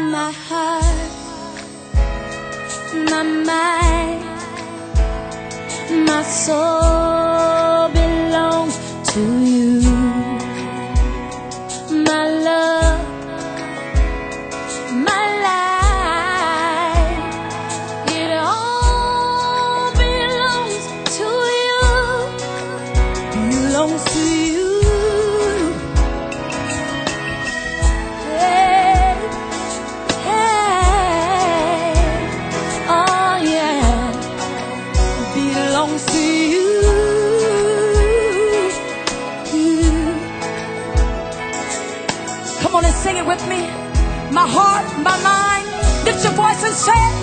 My heart, my mind, my soul belongs to you. My love, my life, it all belongs to you. Belongs to you. Hey, hey, oh yeah, belongs to you. Come on and sing it with me. My heart, my mind, lift your voice and say it.